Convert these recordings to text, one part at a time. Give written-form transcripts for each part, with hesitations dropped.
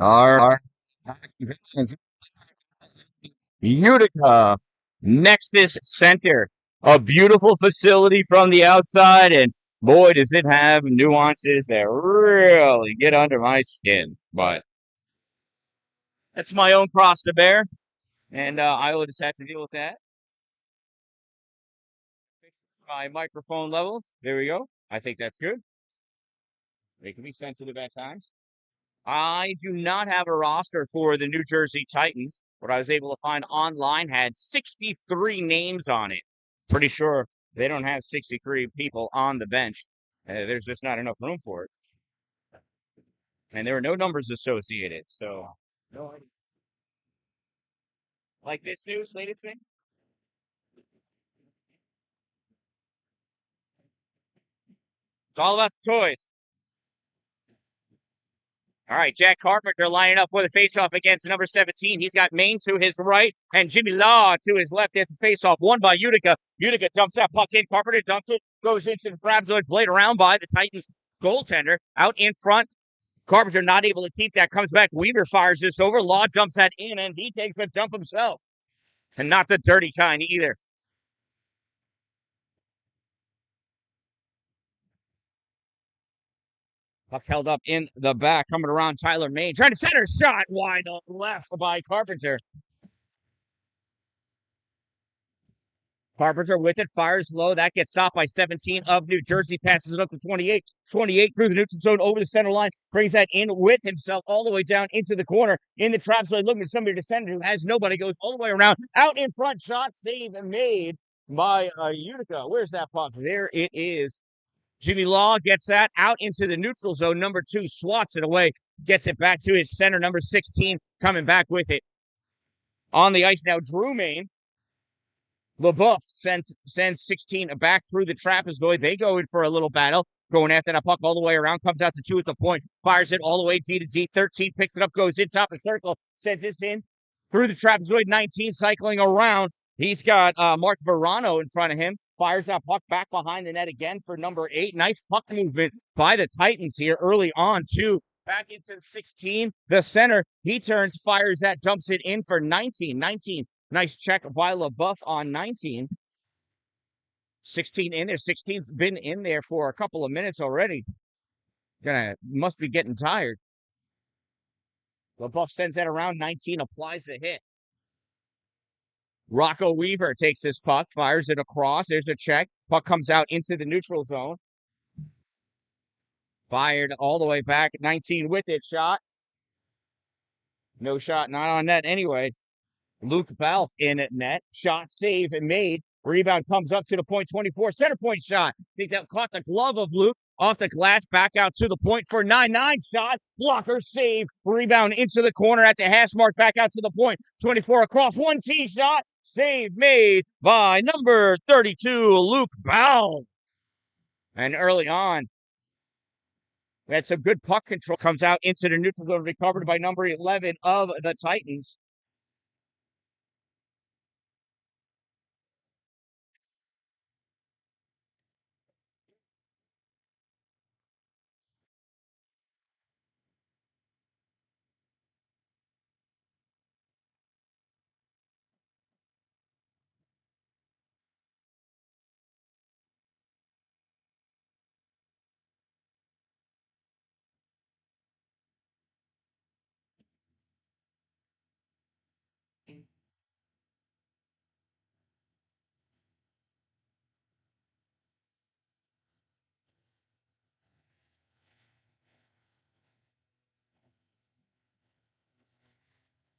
Our Utica Nexus Center, a beautiful facility from the outside, and boy, does it have nuances that really get under my skin. But that's my own cross to bear, and I will just have to deal with that. Fix my microphone levels. There we go. I think that's good. They can be sensitive at times. I do not have a roster for the New Jersey Titans. What I was able to find online had 63 names on it. Pretty sure they don't have 63 people on the bench. There's just not enough room for it. And there are no numbers associated. So, no idea. Like this news, latest thing? It's all about the toys. All right, Jack Carpenter lining up for the faceoff against number 17. He's got Maine to his right and Jimmy Law to his left. There's a faceoff won by Utica. Utica dumps that puck in. Carpenter dumps it, goes into the Frabzoid, played around by the Titans goaltender. Out in front, Carpenter not able to keep that. Comes back. Weaver fires this over. Law dumps that in, and he takes a dump himself. And not the dirty kind either. Puck held up in the back, coming around Tyler Maine. Trying to center shot wide left by Carpenter. Carpenter with it, fires low. That gets stopped by 17 of New Jersey. Passes it up to 28. 28 through the neutral zone over the center line. Brings that in with himself all the way down into the corner. In the trap zone, looking at somebody to send who has nobody. Goes all the way around. Out in front, shot save made by Utica. Where's that puck? There it is. Jimmy Law gets that out into the neutral zone. Number 2 swats it away. Gets it back to his center. Number 16 coming back with it. On the ice now, Drew Maine. LaBeouf sends 16 back through the trapezoid. They go in for a little battle, going after that puck all the way around, comes out to 2 at the point, fires it all the way D to D. 13 picks it up, goes in top of the circle, sends this in through the trapezoid. 19 cycling around. He's got Mark Verano in front of him. Fires that puck back behind the net again for number 8. Nice puck movement by the Titans here early on, too. Back into 16, the center. He turns, fires that, dumps it in for 19. 19. Nice check by LaBeouf on 19. 16 in there. 16's been in there for a couple of minutes already. Must be getting tired. LaBeouf sends that around. 19 applies the hit. Rocco Weaver takes this puck, fires it across. There's a check. Puck comes out into the neutral zone. Fired all the way back. 19 with it. Shot. No shot. Not on net anyway. Luke Balf in at net. Shot, save, and made. Rebound comes up to the point. 24. Center point shot. I think that caught the glove of Luke. Off the glass. Back out to the point for 9-9 shot. Blocker, save. Rebound into the corner at the hash mark. Back out to the point. 24 across. 1T shot. Save made by number 32, Luke Balf. And early on, we had some good puck control. Comes out into the neutral zone. Recovered by number 11 of the Titans.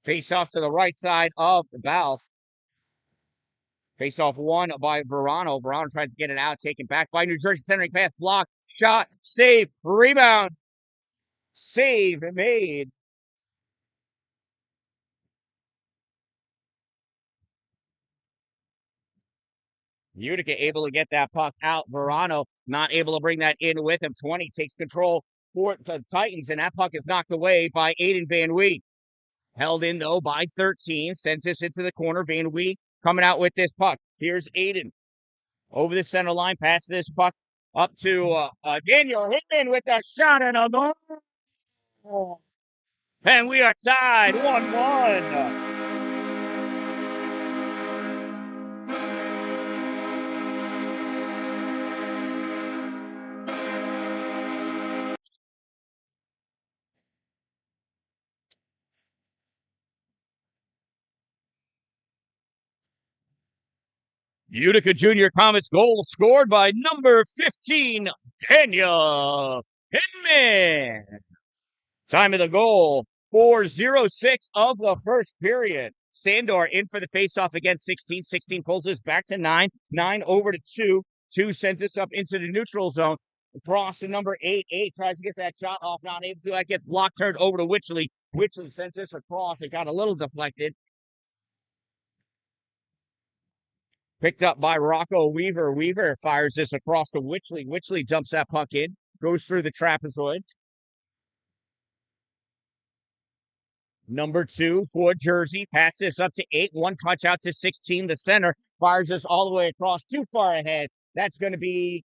Face off to the right side of Balf. Face off one by Verano. Verano tried to get it out, taken back by New Jersey. Centering pass, block, shot, save, rebound, save made. Utica able to get that puck out. Verano not able to bring that in with him. 20 takes control for the Titans, and that puck is knocked away by Aiden Van Wee. Held in, though, by 13. Sends this into the corner. Van Wee coming out with this puck. Here's Aiden. Over the center line. Passes this puck up to Daniel Hickman with a shot and a goal. And we are tied 1-1. Utica Junior Comets goal scored by number 15, Daniel Hinman. Time of the goal, 4:06 of the first period. Sandor in for the faceoff again, 16. 16 pulls this back to 9. 9 over to 2. 2 sends this up into the neutral zone. Across to number 8. 8 tries to get that shot off, not able to. That gets blocked, turned over to Witchley. Witchley sends this across. It got a little deflected. Picked up by Rocco Weaver. Weaver fires this across to Witchley. Witchley dumps that puck in, goes through the trapezoid. Number 2 for Jersey. Pass this up to 8. 1 touch out to 16. The center fires this all the way across, too far ahead. That's going to be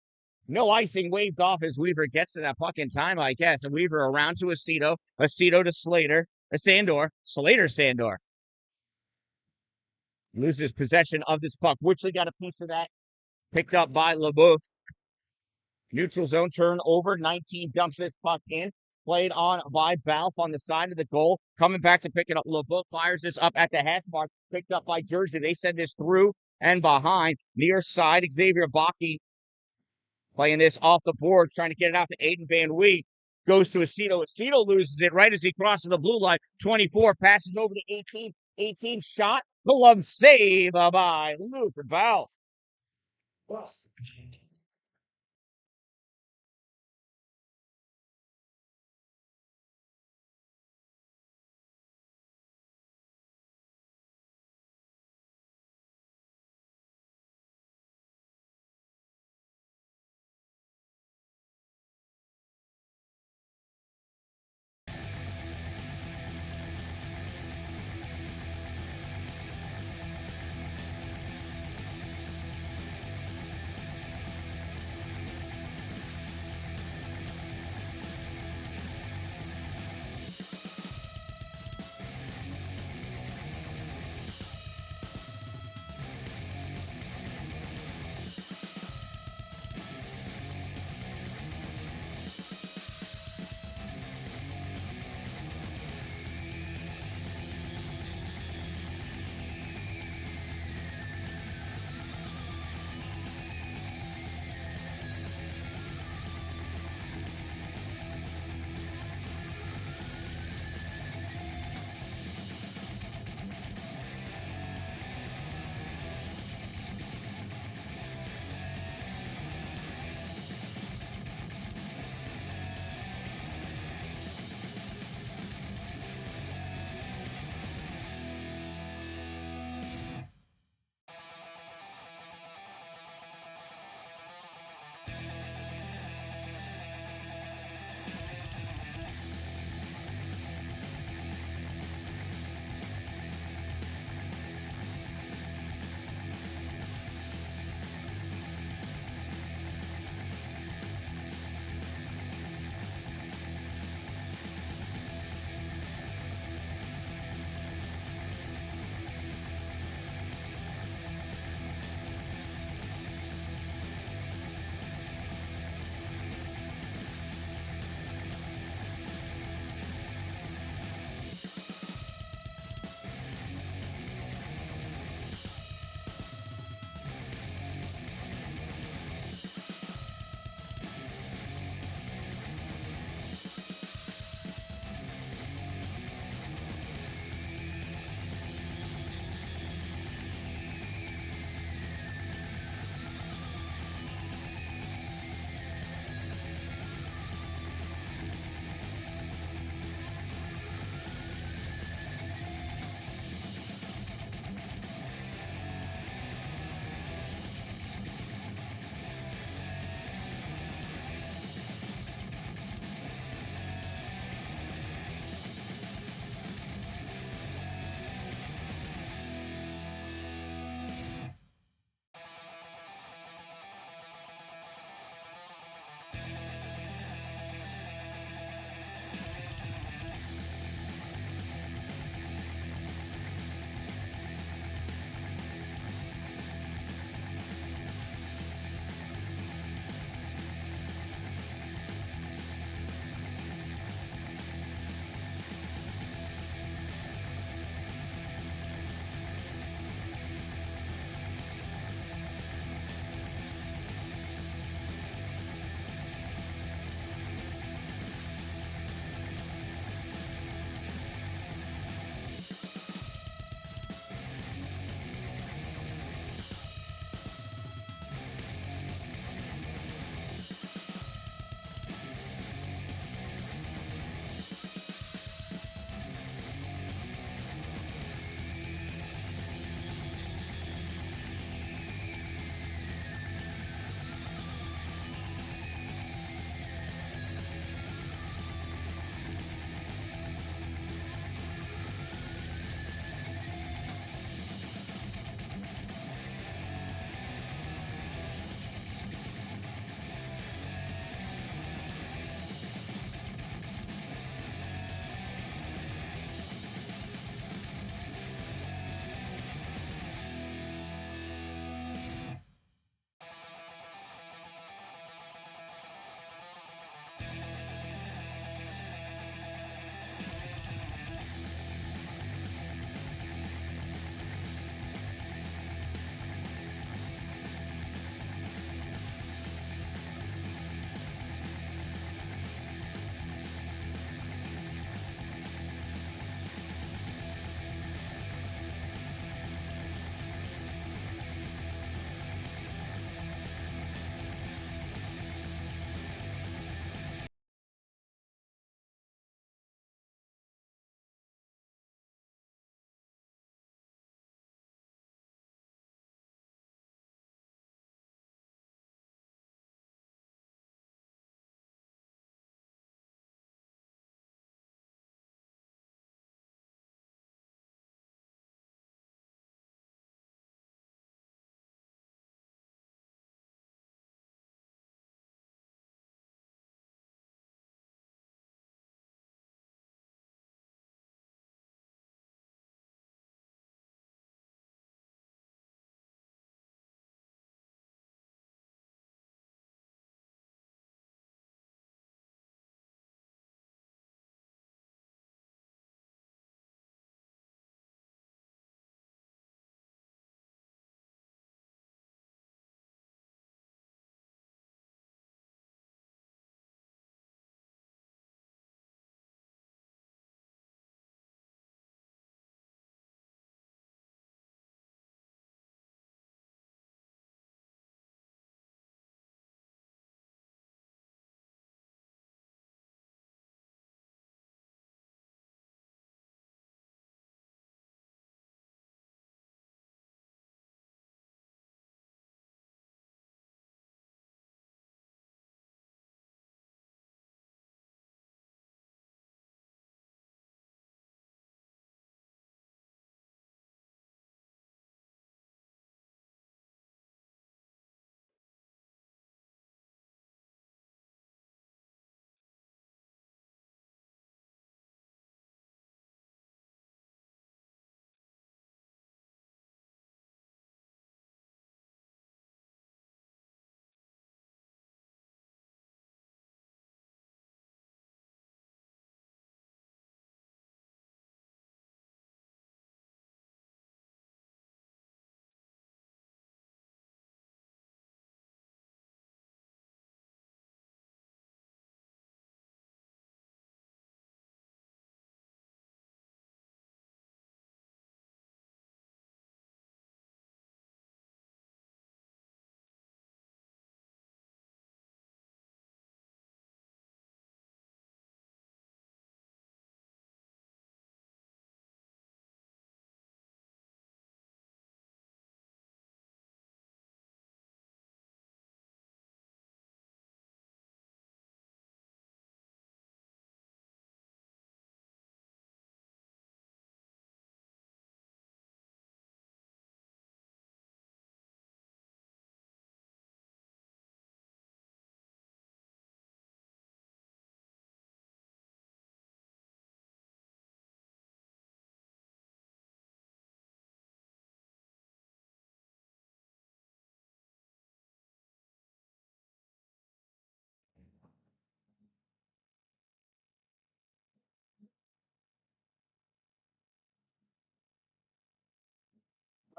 no icing, waved off as Weaver gets to that puck in time, I guess. And Weaver around to Aceto. Aceto to Slater. Sandor. Sandor. Loses possession of this puck. Witchley got a piece of that. Picked up by LeBoeuf. Neutral zone turn over. 19 dumps this puck in. Played on by Balf on the side of the goal. Coming back to pick it up. LeBoeuf fires this up at the hash mark. Picked up by Jersey. They send this through and behind. Near side, Xavier Bakke playing this off the boards, trying to get it out to Aiden Van Wee. Goes to Aceto. Aceto loses it right as he crosses the blue line. 24 passes over to 18. 18 shot. Glove save by Luke Balf.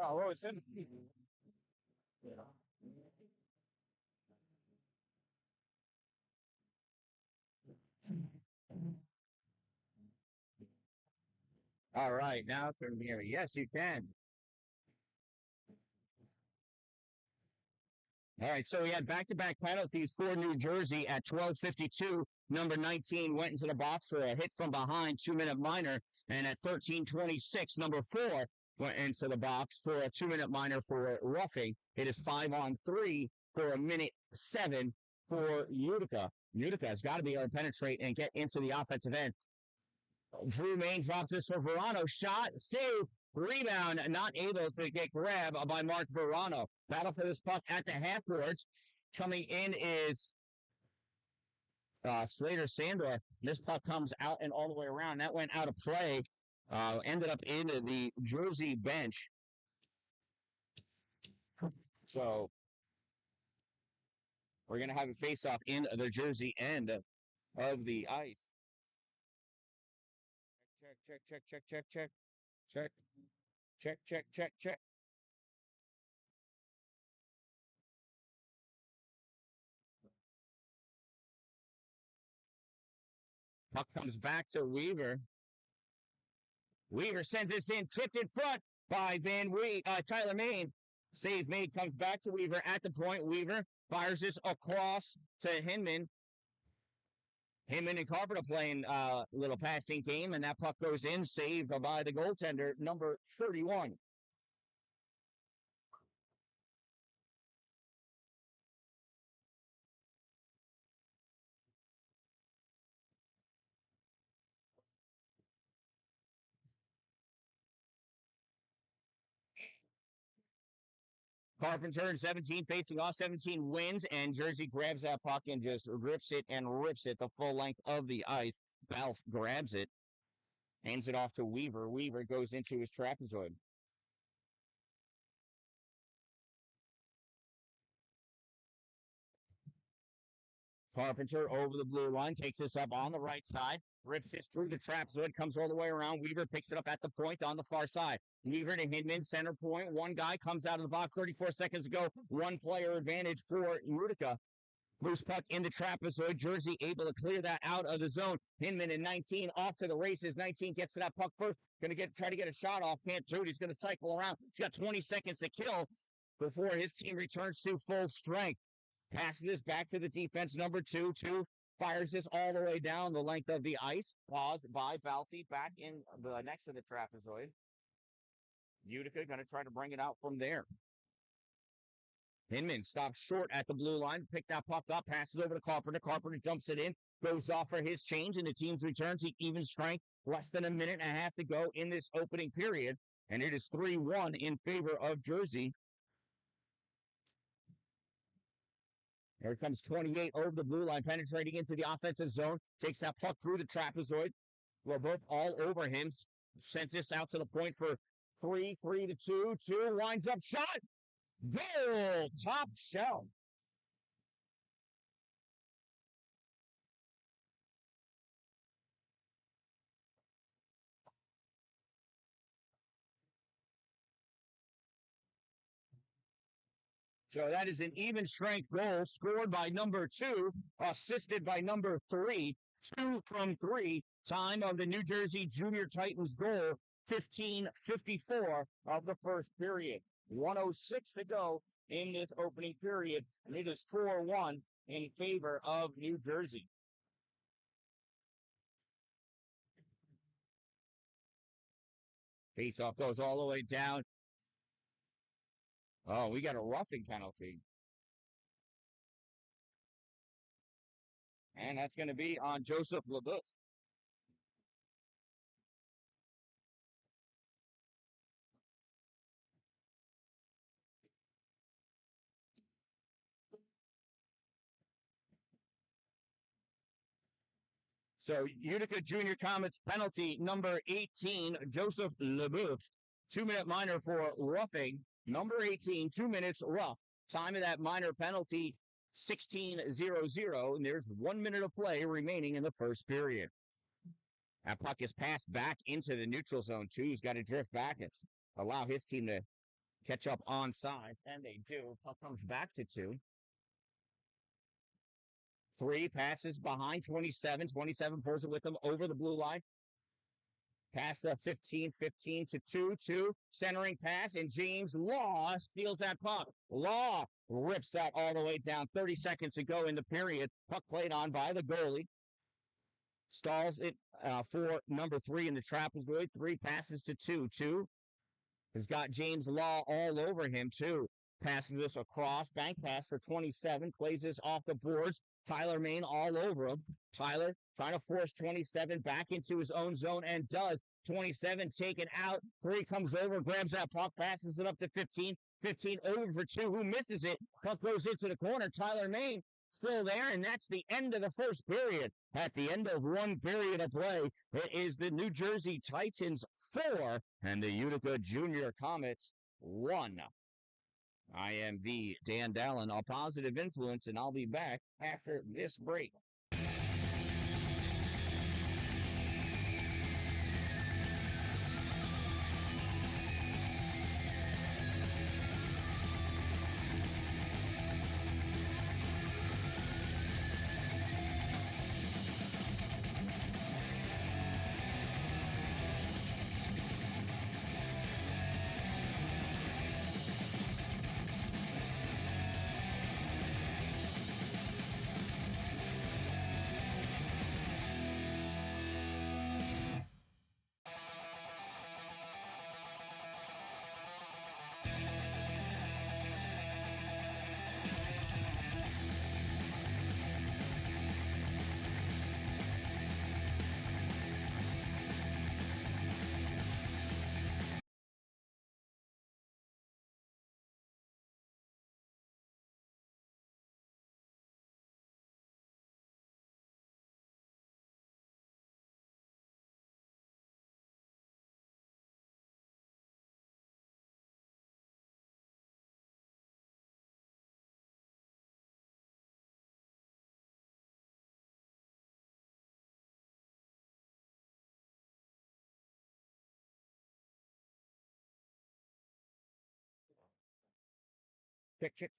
Oh, it's him. All right, now from here. Yes, you can. All right, so we had back-to-back penalties for New Jersey at 12:52. Number 19 went into the box for a hit from behind, 2-minute minor, and at 13:26, number 4 went into the box for a 2-minute minor for roughing. It is 5-on-3 for a minute 7 for Utica. Utica has got to be able to penetrate and get into the offensive end. Drew Main drops this for Verano. Shot, save, rebound, not able to get grabbed by Mark Verano. Battle for this puck at the half boards. Coming in is Slater Sandor. This puck comes out and all the way around. That went out of play. Ended up into the Jersey bench. So we're going to have a face-off in the Jersey end of the ice. Check, check, check, check, check, check, check, check, check, check. Puck comes back to Weaver. Weaver sends this in, tipped in front by Tyler Main. Save made, comes back to Weaver at the point. Weaver fires this across to Hinman. Hinman and Carpenter playing a little passing game, and that puck goes in, saved by the goaltender, number 31. Carpenter and 17 facing off. 17 wins, and Jersey grabs that puck and just rips it and rips it the full length of the ice. Balf grabs it, hands it off to Weaver. Weaver goes into his trapezoid. Carpenter over the blue line, takes this up on the right side, rips this through the trapezoid, comes all the way around. Weaver picks it up at the point on the far side. Weaver to Hinman, center point. One guy comes out of the box 34 seconds ago. One player advantage for Utica. Loose puck in the trapezoid. Jersey able to clear that out of the zone. Hinman and 19 off to the races. 19 gets to that puck first. Going to try to get a shot off. Can't do it. He's going to cycle around. He's got 20 seconds to kill before his team returns to full strength. Passes this back to the defense, number 2. 2 fires this all the way down the length of the ice. Paused by Balfi back in the next to the trapezoid. Utica going to try to bring it out from there. Hinman stops short at the blue line. Pick that puck up, passes over to Carpenter. Carpenter dumps it in, goes off for his change, and the team's return to even strength. Less than a minute and a half to go in this opening period, and it is 3-1 in favor of Jersey. Here comes 28 over the blue line, penetrating into the offensive zone. Takes that puck through the trapezoid. We're both all over him. Sends this out to the point for 3 to 2. 2 winds up shot. Goal! Top shelf. So that is an even strength goal scored by number 2, assisted by number 3. 2 from 3. Time of the New Jersey Junior Titans goal, 15:54 of the first period. 1:06 to go in this opening period, and it is 4-1 in favor of New Jersey. Faceoff goes all the way down. Oh, we got a roughing penalty. And that's going to be on Joseph LeBeuf. So Utica Junior Comets penalty number 18, Joseph LeBeuf. 2-minute minor for roughing. Number 18, 2 minutes rough. Time of that minor penalty, 16:00. And there's 1 minute of play remaining in the first period. That puck is passed back into the neutral zone. Two's got to drift back and allow his team to catch up on sides, and they do. Puck comes back to 2. 3 passes behind 27. 27 pulls it with them over the blue line. Pass the 15 to 2. Centering pass, and James Law steals that puck. Law rips that all the way down. 30 seconds to go in the period. Puck played on by the goalie. Stalls it for number 3 in the trapezoid. 3 passes to 2. 2 has got James Law all over him, too. Passes this across. Bank pass for 27. Plays this off the boards. Tyler Main all over him. Tyler trying to force 27 back into his own zone and does. 27 taken out. 3 comes over, grabs that puck, passes it up to 15. 15 over for 2. Who misses it? Puck goes into the corner. Tyler Main still there, and that's the end of the first period. At the end of one period of play, it is the New Jersey Titans 4 and the Utica Junior Comets 1. I am the Dan-Dalin, a positive influence, and I'll be back after this break. Check.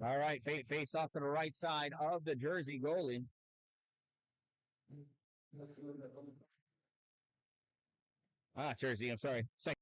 All right, face off to the right side of the Jersey goalie. Jersey, I'm sorry. Second.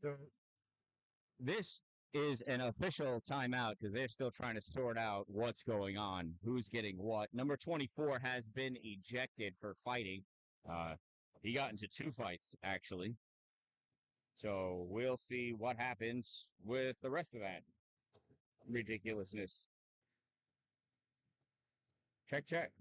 So this is an official timeout because they're still trying to sort out what's going on, who's getting what. Number 24 has been ejected for fighting. Uh, he got into two fights, actually. So we'll see what happens with the rest of that ridiculousness. Check, check.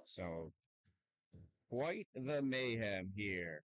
So quite the mayhem here.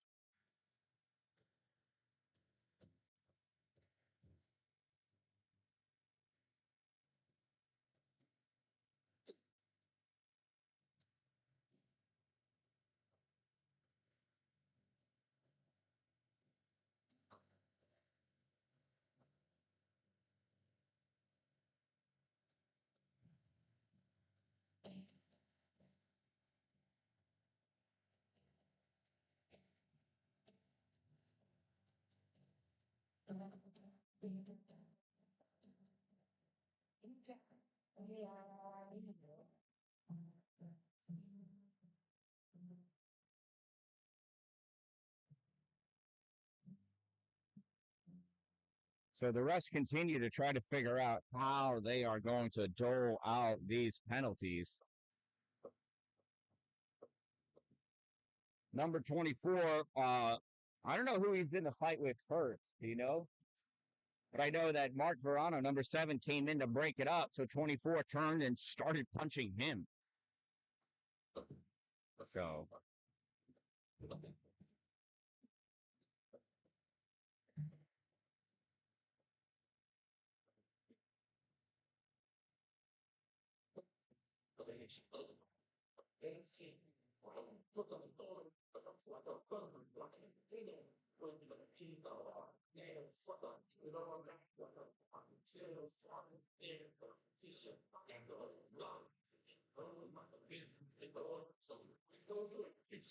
So the rest continue to try to figure out how they are going to dole out these penalties. Number 24, I don't know who he's in the fight with first, do you know? But I know that Mark Verano, number 7, came in to break it up. So 24 turned and started punching him. So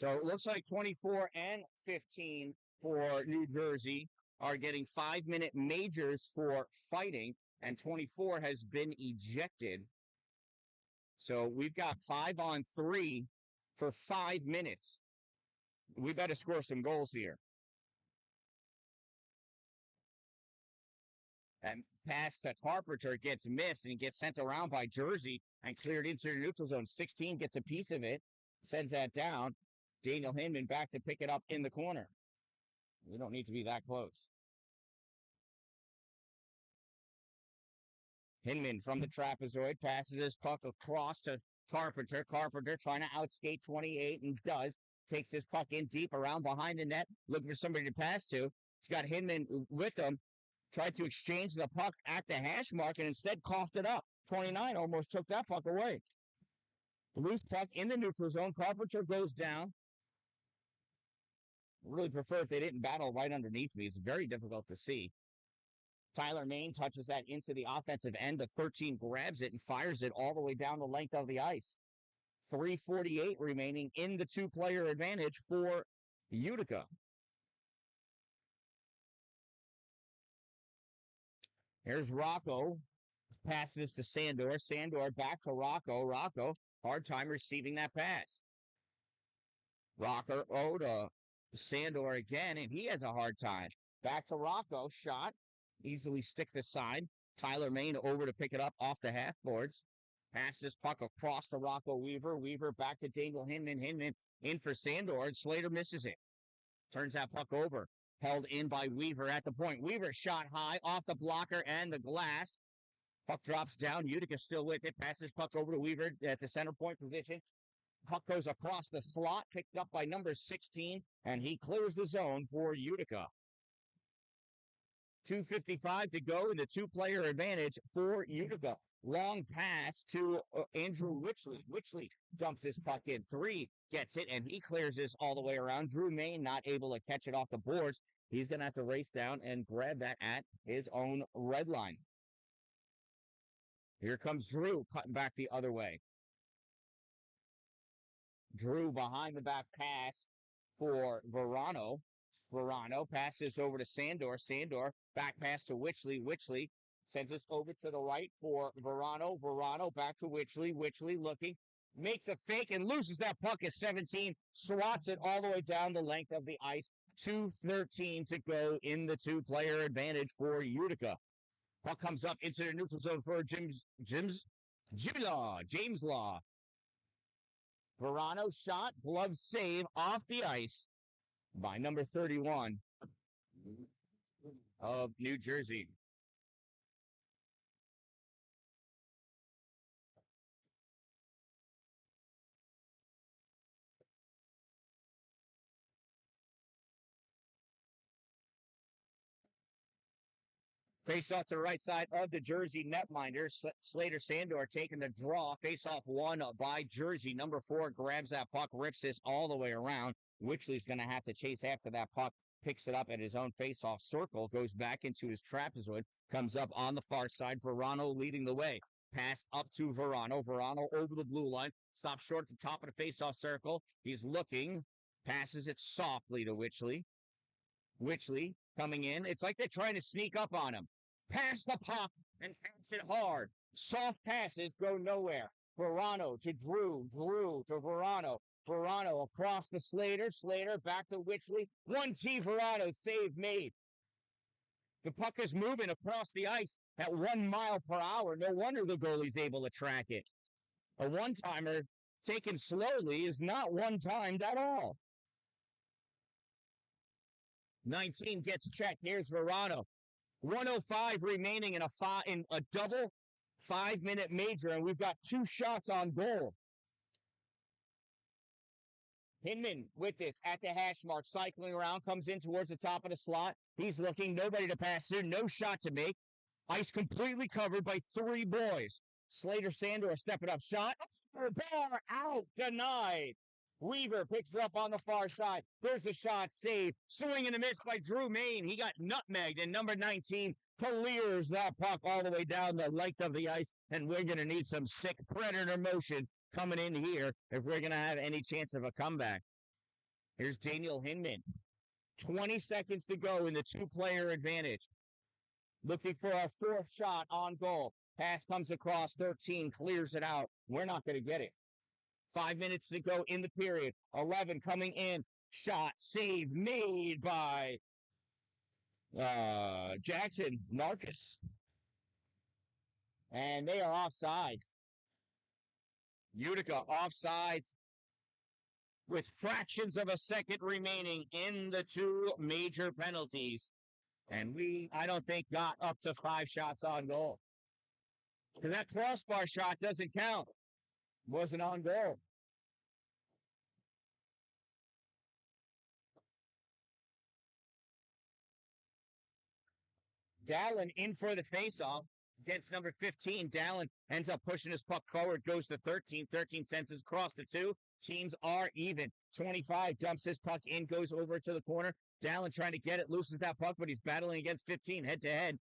So it looks like 24 and 15 for New Jersey are getting 5-minute majors for fighting, and 24 has been ejected. So we've got 5-on-3 for 5 minutes. We better score some goals here. And pass to Carpenter gets missed and gets sent around by Jersey and cleared into the neutral zone. 16 gets a piece of it, sends that down. Daniel Hinman back to pick it up in the corner. We don't need to be that close. Hinman from the trapezoid passes his puck across to Carpenter. Carpenter trying to outskate 28 and does. Takes his puck in deep around behind the net, looking for somebody to pass to. He's got Hinman with him. Tried to exchange the puck at the hash mark and instead coughed it up. 29 almost took that puck away. Loose puck in the neutral zone. Carpenter goes down. Really prefer if they didn't battle right underneath me. It's very difficult to see. Tyler Main touches that into the offensive end. The 13 grabs it and fires it all the way down the length of the ice. 3:48 remaining in the two-player advantage for Utica. Here's Rocco. Passes to Sandor. Sandor back to Rocco. Rocco, hard time receiving that pass. Rocco to Sandor again, and he has a hard time. Back to Rocco. Shot. Easily stick the side. Tyler Main over to pick it up off the half boards. Pass this puck across to Rocco Weaver. Weaver back to Daniel Hinman. Hinman in for Sandor, and Slater misses it. Turns that puck over. Held in by Weaver at the point. Weaver shot high off the blocker and the glass. Puck drops down. Utica still with it. Passes puck over to Weaver at the center point position. Puck goes across the slot, picked up by number 16, and he clears the zone for Utica. 2:55 to go in the two-player advantage for Utica. Long pass to Andrew Witchley. Witchley dumps his puck in. 3 gets it, and he clears this all the way around. Drew Main not able to catch it off the boards. He's going to have to race down and grab that at his own red line. Here comes Drew cutting back the other way. Drew behind the back pass for Verano. Verano passes over to Sandor. Sandor back pass to Witchley. Witchley sends us over to the right for Verano. Verano back to Witchley. Witchley looking. Makes a fake and loses that puck at 17. Swats it all the way down the length of the ice. 2:13 to go in the two-player advantage for Utica. Puck comes up into the neutral zone for James Law. Verano shot, glove save off the ice by number 31 of New Jersey. Face off to the right side of the Jersey netminder. Slater Sandor taking the draw. Face off one by Jersey. Number 4 grabs that puck, rips this all the way around. Witchley's going to have to chase after that puck. Picks it up at his own face-off circle. Goes back into his trapezoid. Comes up on the far side. Verano leading the way. Pass up to Verano. Verano over the blue line. Stops short at the top of the face-off circle. He's looking. Passes it softly to Witchley. Witchley coming in. It's like they're trying to sneak up on him. Pass the puck and pass it hard. Soft passes go nowhere. Verano to Drew. Drew to Verano. Verano across the Slater. Slater back to Witchley. 1T Verano save made. The puck is moving across the ice at 1 mile per hour. No wonder the goalie's able to track it. A one-timer taken slowly is not one-timed at all. 19 gets checked. Here's Verano. 1:05 remaining in a double 5-minute major, and we've got 2 shots on goal. Hinman with this at the hash mark, cycling around, comes in towards the top of the slot. He's looking, nobody to pass through, no shot to make. Ice completely covered by 3 boys. Slater Sandor stepping up, shot. Bar out, denied. Weaver picks it up on the far side. There's a shot, save. Swing and a miss by Drew Main. He got nutmegged, and number 19 clears that puck all the way down the length of the ice, and we're going to need some sick predator motion coming in here if we're going to have any chance of a comeback. Here's Daniel Hinman. 20 seconds to go in the two-player advantage. Looking for our 4th shot on goal. Pass comes across, 13 clears it out. We're not going to get it. 5 minutes to go in the period. 11 coming in. Shot, save made by Jackson Marcus. And they are offsides. Utica offsides with fractions of a second remaining in the 2 major penalties. And I don't think, got up to 5 shots on goal. Because that crossbar shot doesn't count. Wasn't on goal. Dallin in for the faceoff against number 15. Dallin ends up pushing his puck forward, goes to 13. 13 sends it across the 2. Teams are even. 25 dumps his puck in, goes over to the corner. Dallin trying to get it, loses that puck, but he's battling against 15 head to head.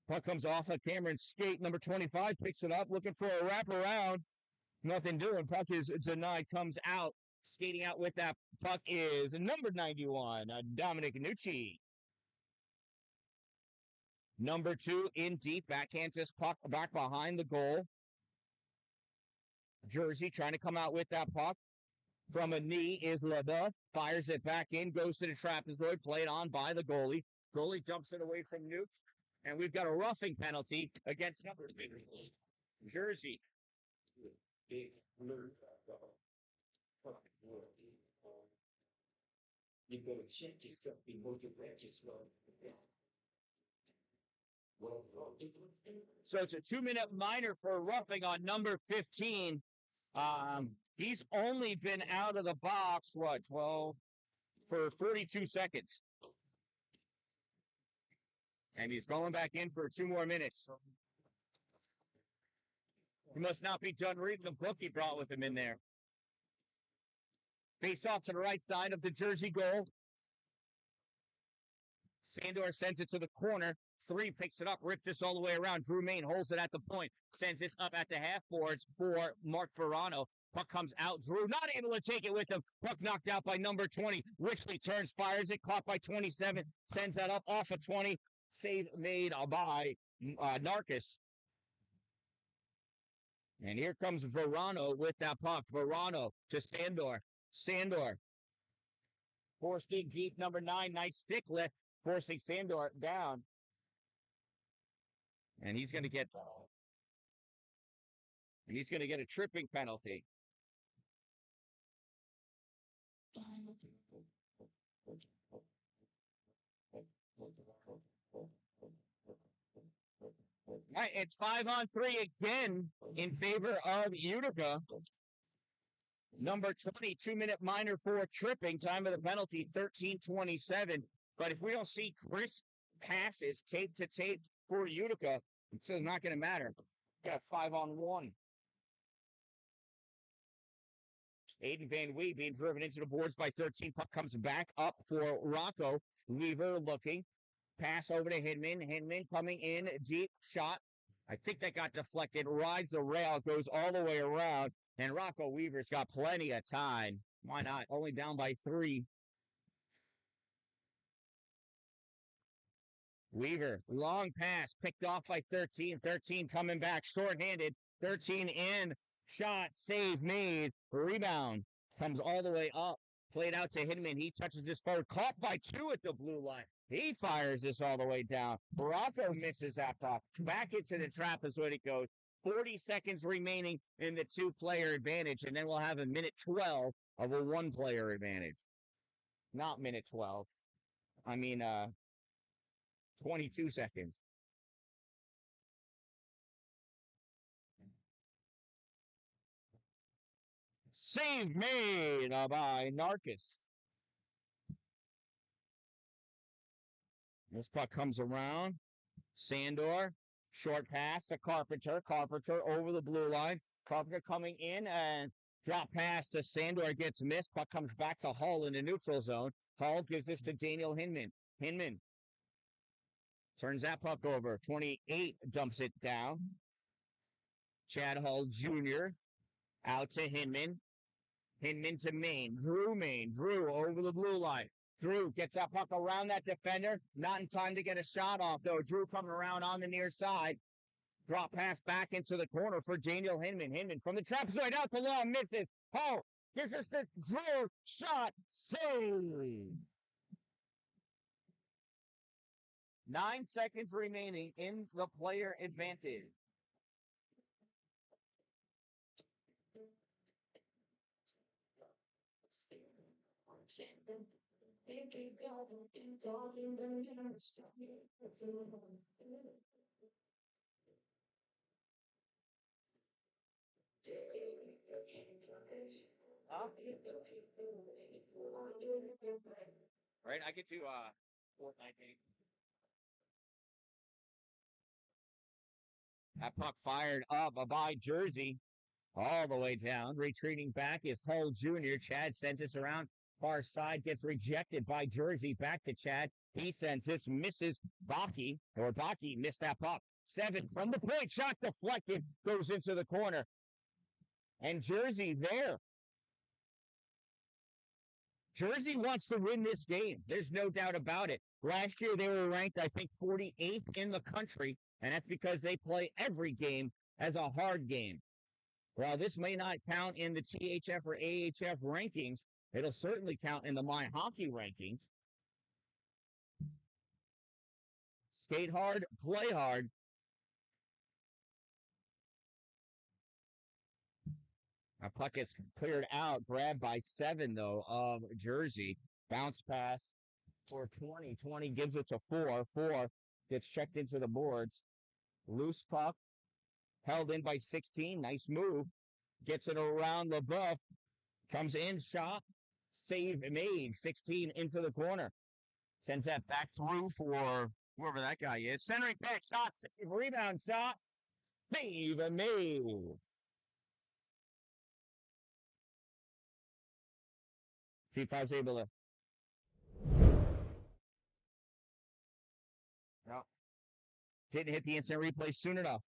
Puck comes off of Cameron's skate. Number 25 picks it up, looking for a wraparound. Nothing doing. Puck is denied. Comes out. Skating out with that puck is number 91, Dominic Nucci. Number 2 in deep. Backhands this puck back behind the goal. Jersey trying to come out with that puck. From a knee is LaBeouf. Fires it back in. Goes to the trapezoid. Played on by the goalie. Goalie jumps it away from Nuke. And we've got a roughing penalty against number 3. Jersey. You better check yourself before you wreck yourself. So it's a 2-minute minor for roughing on number 15. He's only been out of the box, 12? For 42 seconds. And he's going back in for 2 more minutes. He must not be done reading the book he brought with him in there. Face off to the right side of the Jersey goal. Sandor sends it to the corner. 3 picks it up, rips this all the way around. Drew Main holds it at the point. Sends this up at the half boards for Mark Verano. Puck comes out. Drew not able to take it with him. Puck knocked out by number 20. Richley turns, fires it. Caught by 27. Sends that up off of 20. Save made by Narcus. And here comes Verano with that puck. Verano to Sandor. Sandor. 4-speed deep, number 9. Nice stick lift. Forcing Sandor down. And he's going to get a tripping penalty. All right, it's 5-on-3 again in favor of Utica. Number 20, 2-minute minor for tripping. Time of the penalty, 13:27. But if we don't see crisp passes, tape to tape for Utica, it's not going to matter. Got 5-on-1. Aiden Van Wee being driven into the boards by 13. Puck comes back up for Rocco. Weaver looking. Pass over to Hinman. Hinman coming in. Deep shot. I think that got deflected. Rides the rail. Goes all the way around. And Rocco Weaver's got plenty of time. Why not? Only down by 3. Weaver, long pass. Picked off by 13. 13 coming back. Short-handed. 13 in. Shot. Save made. Rebound. Comes all the way up. Played out to Hinman. He touches this forward. Caught by 2 at the blue line. He fires this all the way down. Rocco misses that puck. Back into the trap is what it goes. 40 seconds remaining in the 2-player advantage, and then we'll have a minute 12 of a 1-player advantage. Not minute 12. I mean, 22 seconds. Save made by Narcus. This puck comes around. Sandor, short pass to Carpenter. Carpenter over the blue line. Carpenter coming in and drop pass to Sandor gets missed. Puck comes back to Hull in the neutral zone. Hull gives this to Daniel Hinman. Hinman turns that puck over. 28 dumps it down. Chad Hull Jr. out to Hinman. Hinman to Main. Drew over the blue line. Drew gets that puck around that defender. Not in time to get a shot off, though. Drew coming around on the near side. Drop pass back into the corner for Daniel Hinman. Hinman from the trapezoid out to long. Misses. Oh, gives us the Drew shot. Save. 9 seconds remaining in the player advantage. Right, I get to Fortnite. That puck fired up by Jersey all the way down. Retreating back is Hull Jr. Chad sends us around Far side gets rejected by Jersey. Back to Chad. He sends this, misses Baki, or Baki missed that pop. 7 from the point, shot deflected, goes into the corner. And Jersey there. Jersey wants to win this game. There's no doubt about it. Last year they were ranked, I think, 48th in the country, and that's because they play every game as a hard game. While this may not count in the THF or AHF rankings, it'll certainly count in the My Hockey rankings. Skate hard, play hard. A puck gets cleared out, grabbed by 7, though, of Jersey. Bounce pass for 20. 20 gives it to 4. 4 gets checked into the boards. Loose puck, held in by 16. Nice move. Gets it around LaBeouf. Comes in, shot. Save made. 16 into the corner. Sends that back through for whoever that guy is. Centering back shot. Save, rebound shot. Save made. See if I was able to. No. Didn't hit the instant replay soon enough.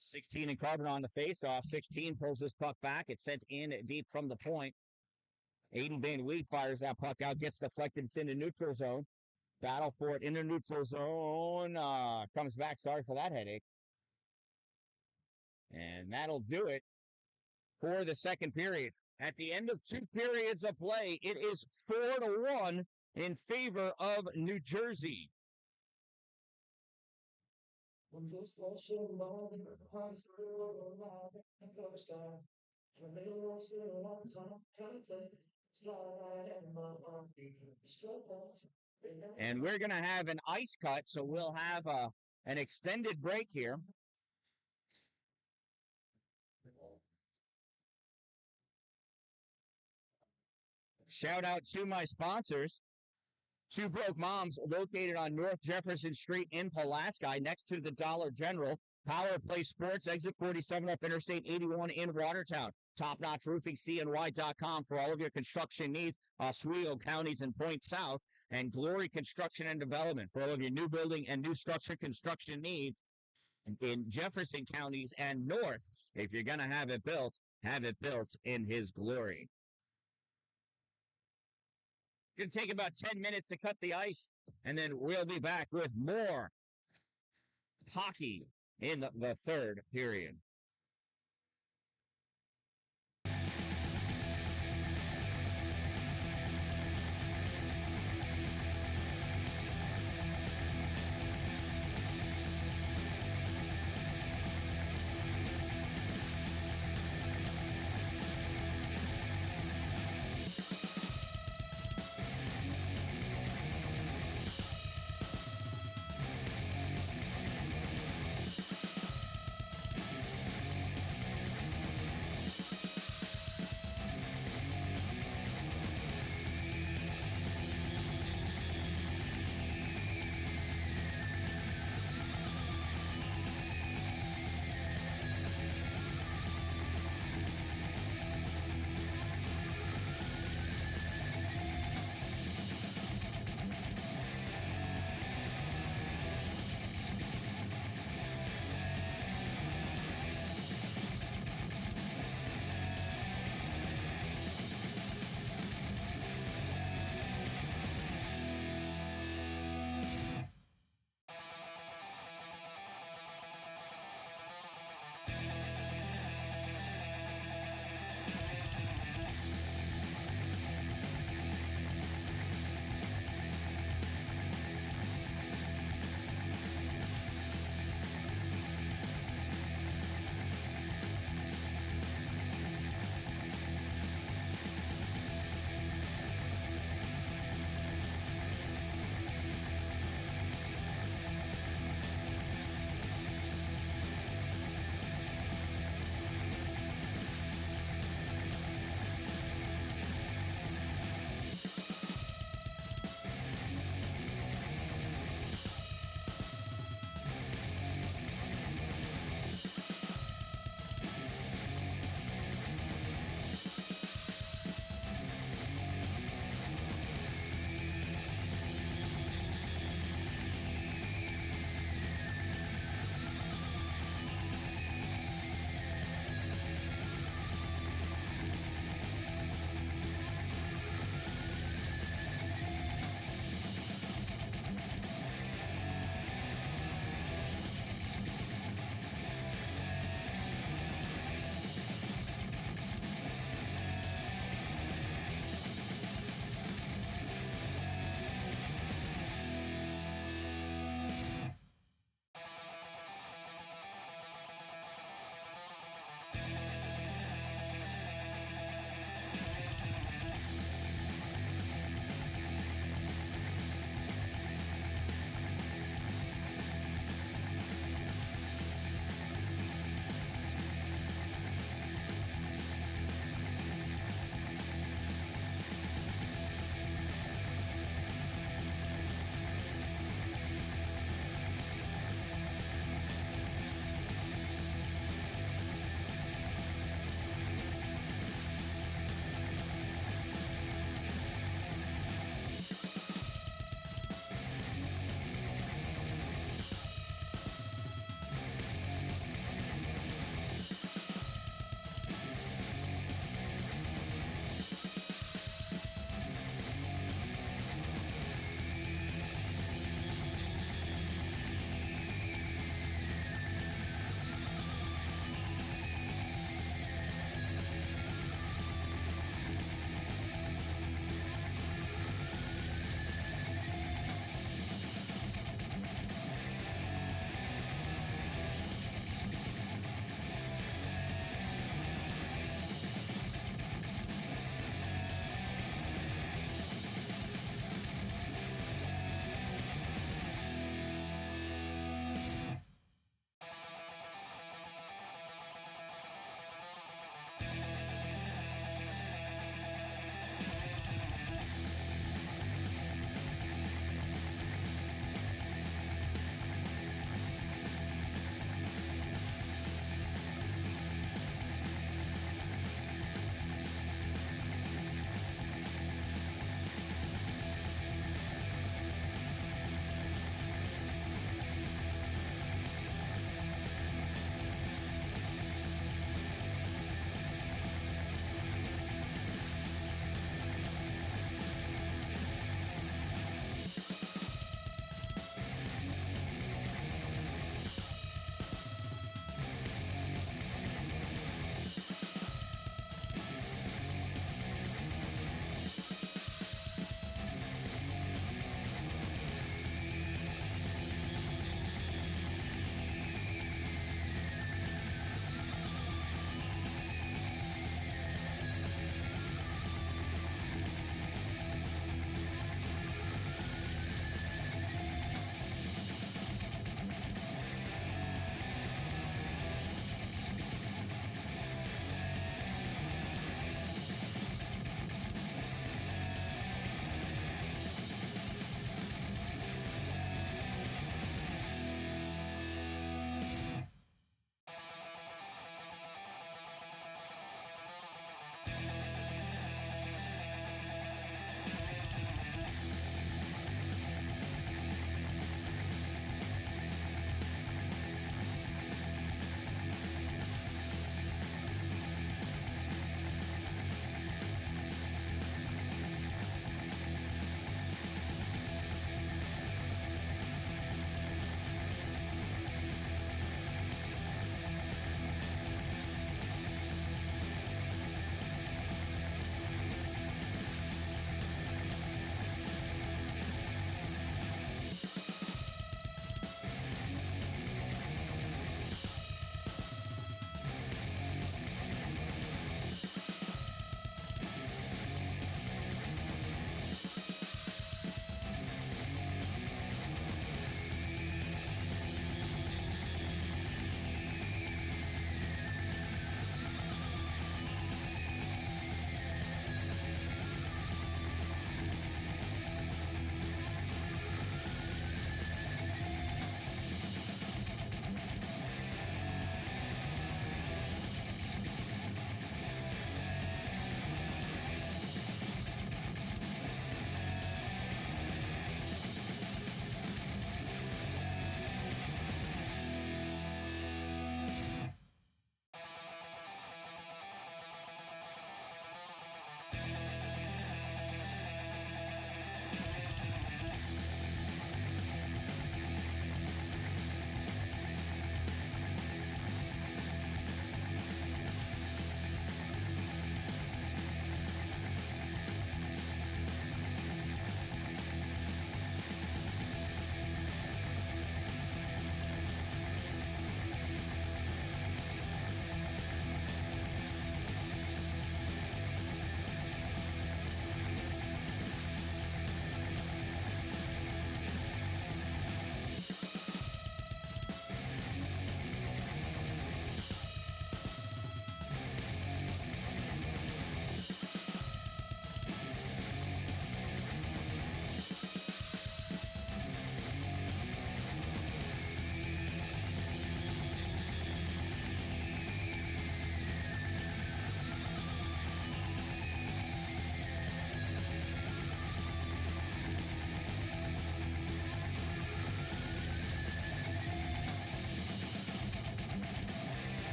$16 and Carbon on the face-off. 16 pulls this puck back. It's sent in deep from the point. Aiden Van Wheat fires that puck out, gets deflected. It's in the neutral zone. Battle for it in the neutral zone. Comes back. Sorry for that headache. And that'll do it for the second period. At the end of 2 periods of play, it is 4-1 in favor of New Jersey. And we're going to have an ice cut, so we'll have an extended break here. Shout out to my sponsors. Two Broke Moms, located on North Jefferson Street in Pulaski, next to the Dollar General. Power Play Sports, exit 47 off Interstate 81 in Watertown. Top-notch roofing, CNY.com for all of your construction needs, Oswego counties and Point South. And Glory Construction and Development for all of your new building and new structure construction needs in Jefferson counties and north. If you're going to have it built in his glory. Going to take about 10 minutes to cut the ice, and then we'll be back with more hockey in the third period.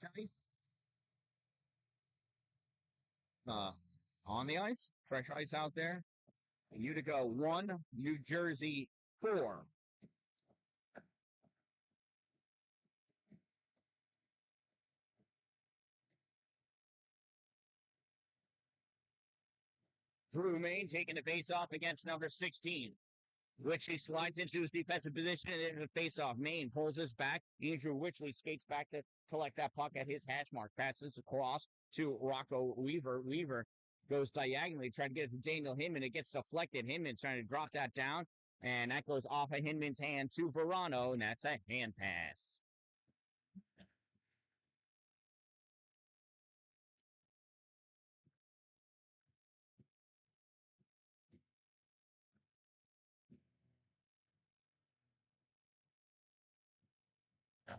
ice, on the ice, fresh ice out there. Utica 1, New Jersey 4. Drew Main taking the face off against number 16, which he slides into his defensive position and into the face off. Main pulls his back. Andrew Witchley skates back to collect that puck at his hash mark. Passes across to Rocco Weaver. Weaver goes diagonally, trying to get it to Daniel Hinman. It gets deflected. Hinman's trying to drop that down, and that goes off of Hinman's hand to Verano, and that's a hand pass.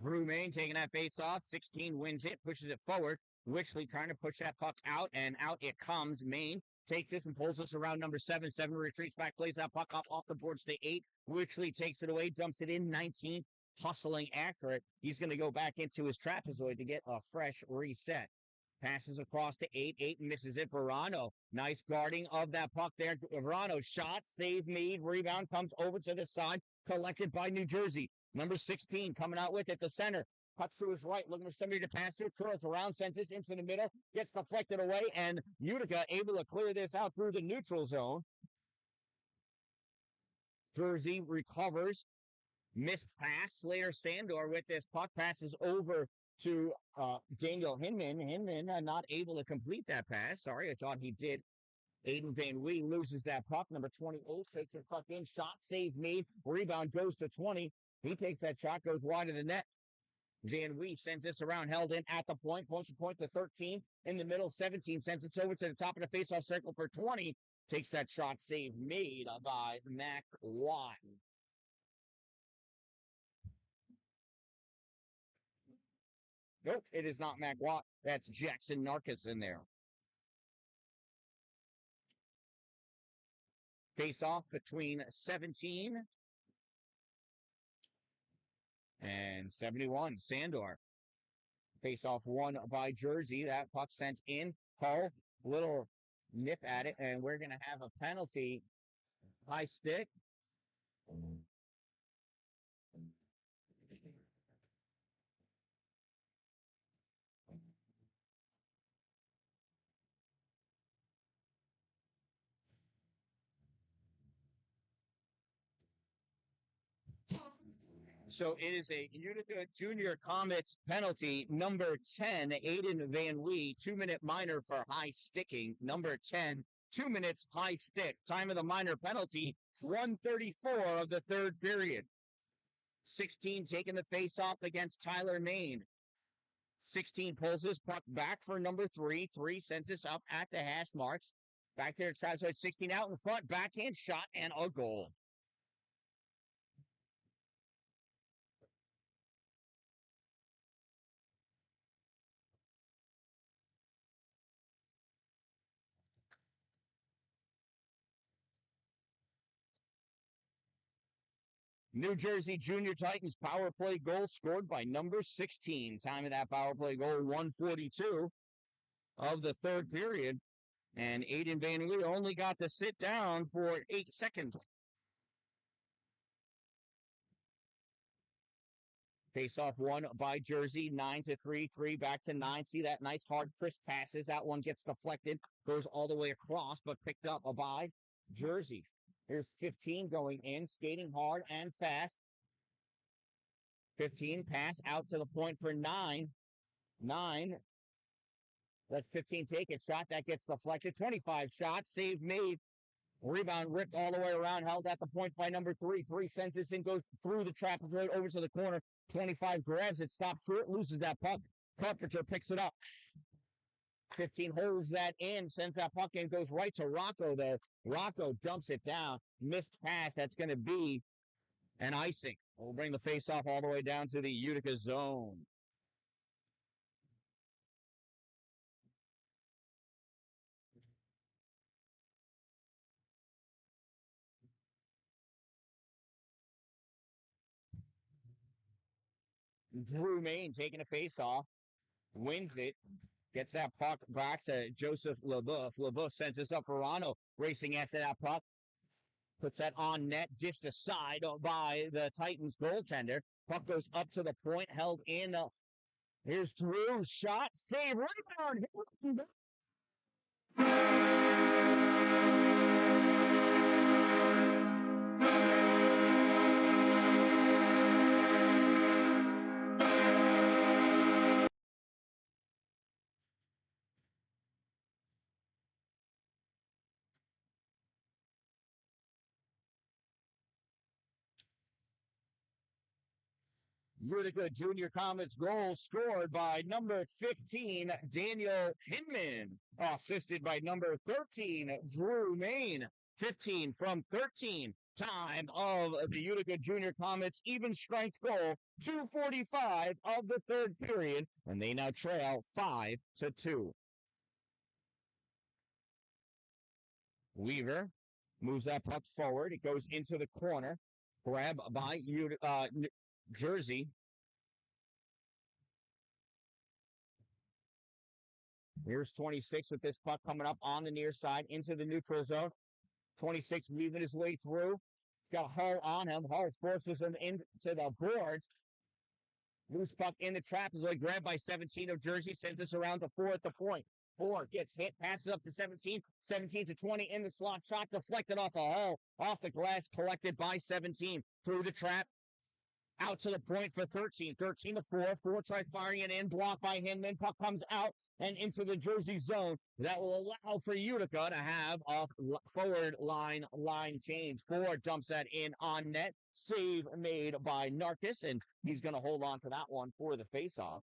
Drew Main taking that face off. 16 wins it, pushes it forward. Witchley trying to push that puck out, and out it comes. Main takes this and pulls this around number 7. 7 retreats back, plays that puck off the boards to 8. Witchley takes it away, dumps it in. 19, hustling after it. He's going to go back into his trapezoid to get a fresh reset. Passes across to 8. 8 misses it. Verano, nice guarding of that puck there. Verano, shot, save made, rebound comes over to the side, collected by New Jersey. Number 16 coming out with it, the center. Cuts to his right, looking for somebody to pass to. Curls around, sends this into the middle, gets deflected away, and Utica able to clear this out through the neutral zone. Jersey recovers. Missed pass. Slater Sandor with this puck passes over to Daniel Hinman. Hinman not able to complete that pass. Sorry, I thought he did. Aiden Van Wee loses that puck. Number 28 takes the puck in. Shot save made. Rebound goes to 20. He takes that shot, goes wide of the net. Van Wee sends this around, held in at the point to point to 13. In the middle, 17 sends it over to the top of the faceoff circle for 20. Takes that shot save made by Mac Watt. Nope, it is not Mac Watt. That's Jackson Narcus in there. Face off between 17 and 71. Sandor. Face off won by Jersey. That puck sent in. Hull, little nip at it, and we're going to have a penalty. High stick. So it is a Utica Junior Comets penalty. Number 10, Aiden Van Wee, 2-minute minor for high sticking. Number 10, 2 minutes high stick. Time of the minor penalty, 1:34 of the third period. 16 taking the face off against Tyler Main. 16 pulls his puck back for number 3. 3 sends this up at the hash marks. Back there, tries to 16 out in front, backhand shot, and a goal. New Jersey Junior Titans power play goal scored by number 16. Time of that power play goal, 1:42 of the third period. And Aiden Van Wee only got to sit down for 8 seconds. Face off won by Jersey, 9-3, 3 back to 9. See that nice hard crisp passes. That one gets deflected, goes all the way across, but picked up by Jersey. Here's 15 going in, skating hard and fast. 15 pass out to the point for 9. 9. Let's 15 take it. Shot that gets deflected. 25 shots. Save made. Rebound ripped all the way around. Held at the point by number 3. 3 sends this in, goes through the trap, right over to the corner. 25 grabs it, stops short, loses that puck. Carpenter picks it up. 15 holds that in, sends that puck in, goes right to Rocco, though. Rocco dumps it down. Missed pass. That's going to be an icing. We'll bring the face off all the way down to the Utica zone. Drew Main taking a face off. wins it. Gets that puck back to Joseph LeBeuf. LeBeuf sends this up Verano, racing after that puck. Puts that on net, dished aside by the Titans goaltender. Puck goes up to the point, held in. Here's Drew, shot, save, rebound. Utica Junior Comets goal scored by number 15, Daniel Hinman. Assisted by number 13, Drew Main. 15 from 13. Time of the Utica Junior Comets even strength goal, 2:45 of the third period, and they now trail 5-2. Weaver moves that puck forward. It goes into the corner. Grab by Jersey. Here's 26 with this puck coming up on the near side into the neutral zone. 26 weaving his way through. He's got Hull on him. Hull forces him into the boards. Loose puck in the trap is like grabbed by 17 of Jersey. Sends us around to 4 at the point. 4 gets hit, passes up to 17. 17 to 20 in the slot. Shot deflected off a Hull. Off the glass, collected by 17. Through the trap. Out to the point for 13. 13 to 4. 4 tries firing it in. Blocked by Hinman. Puck comes out and into the Jersey zone. That will allow for Utica to have a forward line change. 4 dumps that in on net. Save made by Narcus, and he's going to hold on to that one for the faceoff.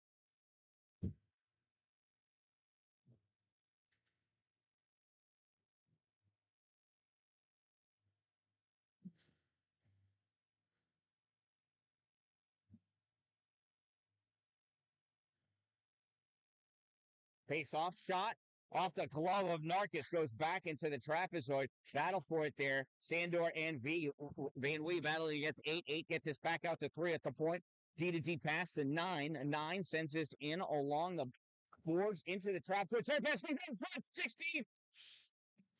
Face-off shot off the glove of Narcus goes back into the trapezoid. Battle for it there. Sandor and Van Wee battling against 8. 8 gets us back out to 3 at the point. D to D pass to 9. 9 sends us in along the boards into the trap. Turn pass in front. 16.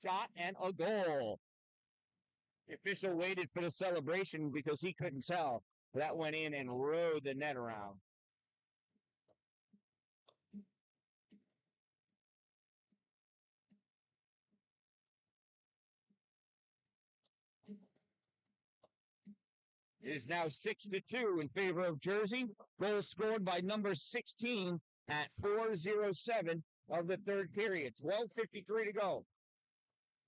Shot and a goal. The official waited for the celebration because he couldn't tell. That went in and rode the net around. It is now 6-2 in favor of Jersey. Goal scored by number 16 at 4:07 of the third period. 12:53 to go.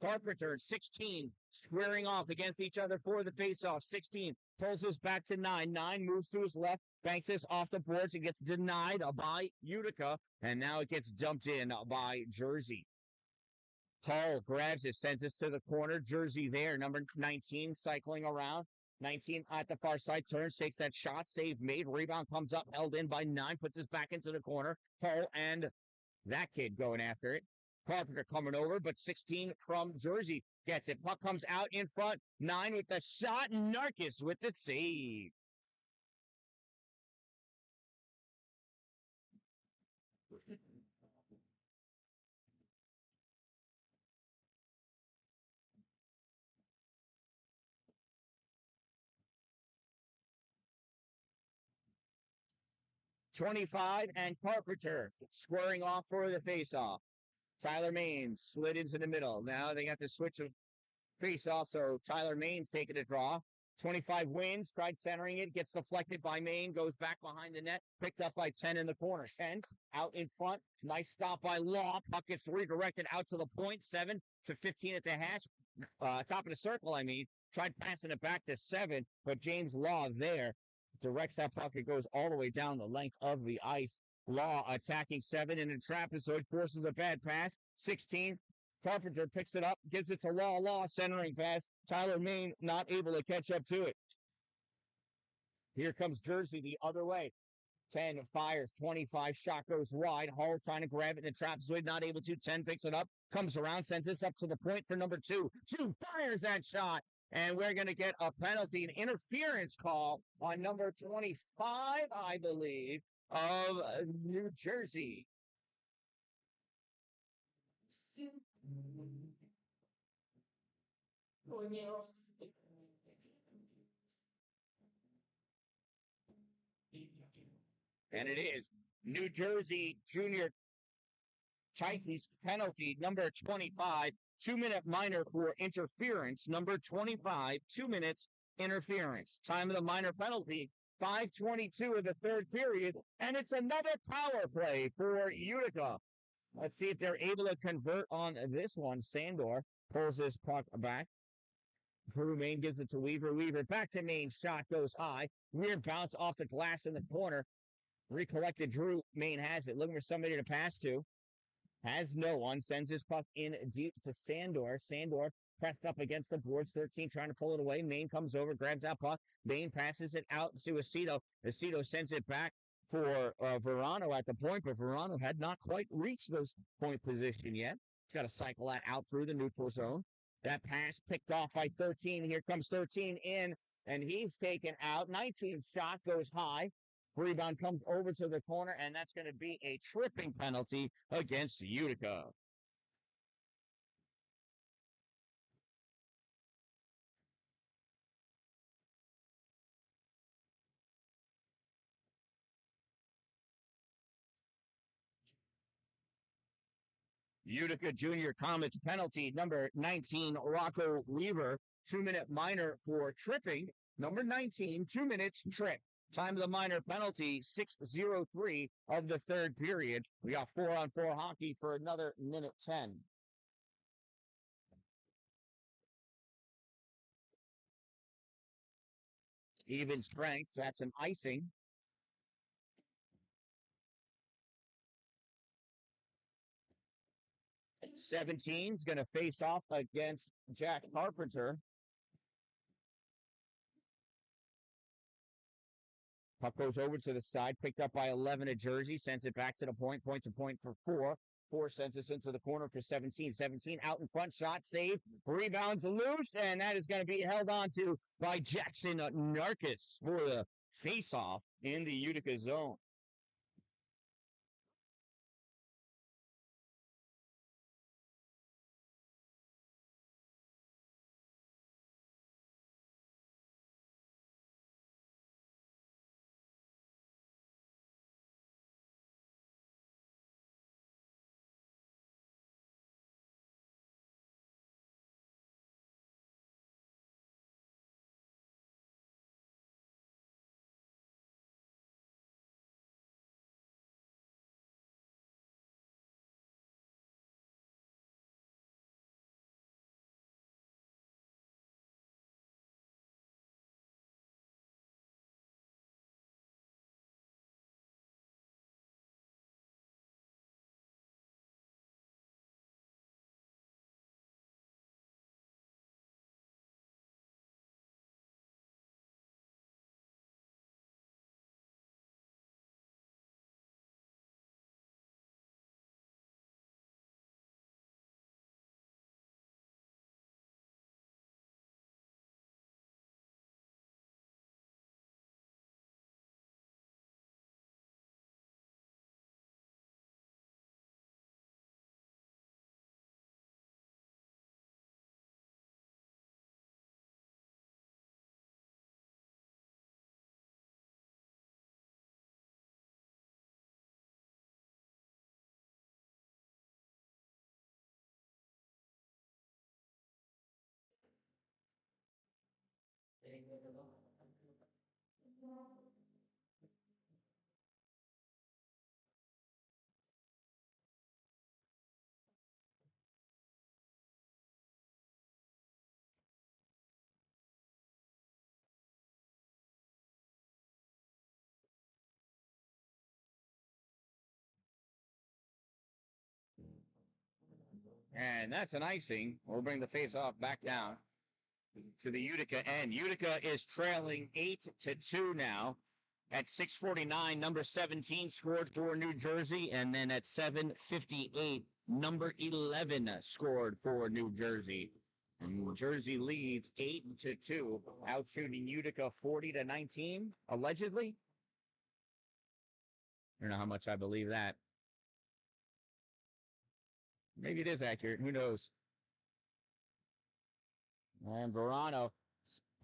Carpenter, 16, squaring off against each other for the faceoff. 16 pulls us back to 9. 9 moves to his left, banks this off the boards and gets denied by Utica. And now it gets dumped in by Jersey. Hull grabs it, sends us to the corner. Jersey there, number 19, cycling around. 19 at the far side, turns, takes that shot, save made, rebound comes up, held in by 9, puts us back into the corner. Hull and that kid going after it. Carpenter coming over, but 16 from Jersey gets it. Puck comes out in front. 9 with the shot. Narcus with the save. .25 and Carpenter squaring off for the faceoff. Tyler Maines slid into the middle. Now they got to switch of face-off, so Tyler Maines taking a draw. 25 wins, tried centering it, gets deflected by Maine, goes back behind the net, picked up by 10 in the corner. 10 out in front, nice stop by Law. Puck gets redirected out to the point. 7 to 15 at the hash, top of the circle, I mean. Tried passing it back to 7, but James Law there directs that puck. It goes all the way down the length of the ice. Law attacking 7 in a trapezoid, forces a bad pass. 16, Carpenter picks it up, gives it to Law. Law centering pass. Tyler Maine not able to catch up to it. Here comes Jersey the other way. 10 fires, 25 shot goes wide. Hull trying to grab it in the trapezoid, not able to. 10 picks it up, comes around, sends this up to the point for number 2. 2 fires that shot. And we're going to get a penalty, an interference call on number 25, I believe. of New Jersey. And it is New Jersey Junior Titans penalty number 25, 2-minute minor for interference. Number 25, 2 minutes interference. Time of the minor penalty, 5:22 of the third period. And it's another power play for Utica. Let's see if they're able to convert on this one. Sandor pulls this puck back. Drew Main gives it to Weaver. Weaver back to Main. Shot goes high. Weird bounce off the glass in the corner. Recollected. Drew Main has it. Looking for somebody to pass to. Has no one. Sends his puck in deep to Sandor. Sandor pressed up against the boards. 13 trying to pull it away. Main comes over, grabs that puck. Main passes it out to Aceto. Aceto sends it back for Verano at the point, but Verano had not quite reached those point position yet. He's got to cycle that out through the neutral zone. That pass picked off by 13. Here comes 13 in, and he's taken out. 19 shot goes high. Rebound comes over to the corner, and that's going to be a tripping penalty against Utica. Utica Junior Comets penalty number 19, Rocco Weaver, 2-minute minor for tripping. Number 19, 2 minutes trip. Time of the minor penalty, 6:03 of the third period. We got 4-on-4 hockey for another minute 10. Even strengths, that's an icing. 17 is going to face off against Jack Carpenter. Puck goes over to the side, picked up by 11 at Jersey, sends it back to the point, points a point for 4. 4 sends us into the corner for 17. 17 out in front, shot save, rebounds loose, and that is going to be held on to by Jackson Narkis for the face-off in the Utica zone. And that's an icing. We'll bring the face-off back down to the Utica end. Utica is trailing 8-2 now. At 6:49, number 17 scored for New Jersey, and then at 7:58, number 11 scored for New Jersey. And New Jersey leads 8-2, out shooting Utica 40-19, allegedly. don't know how much I believe that. Maybe it is accurate. Who knows? And Verano,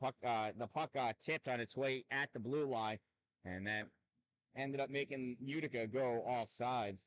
the puck got tipped on its way at the blue line, and that ended up making Utica go off sides.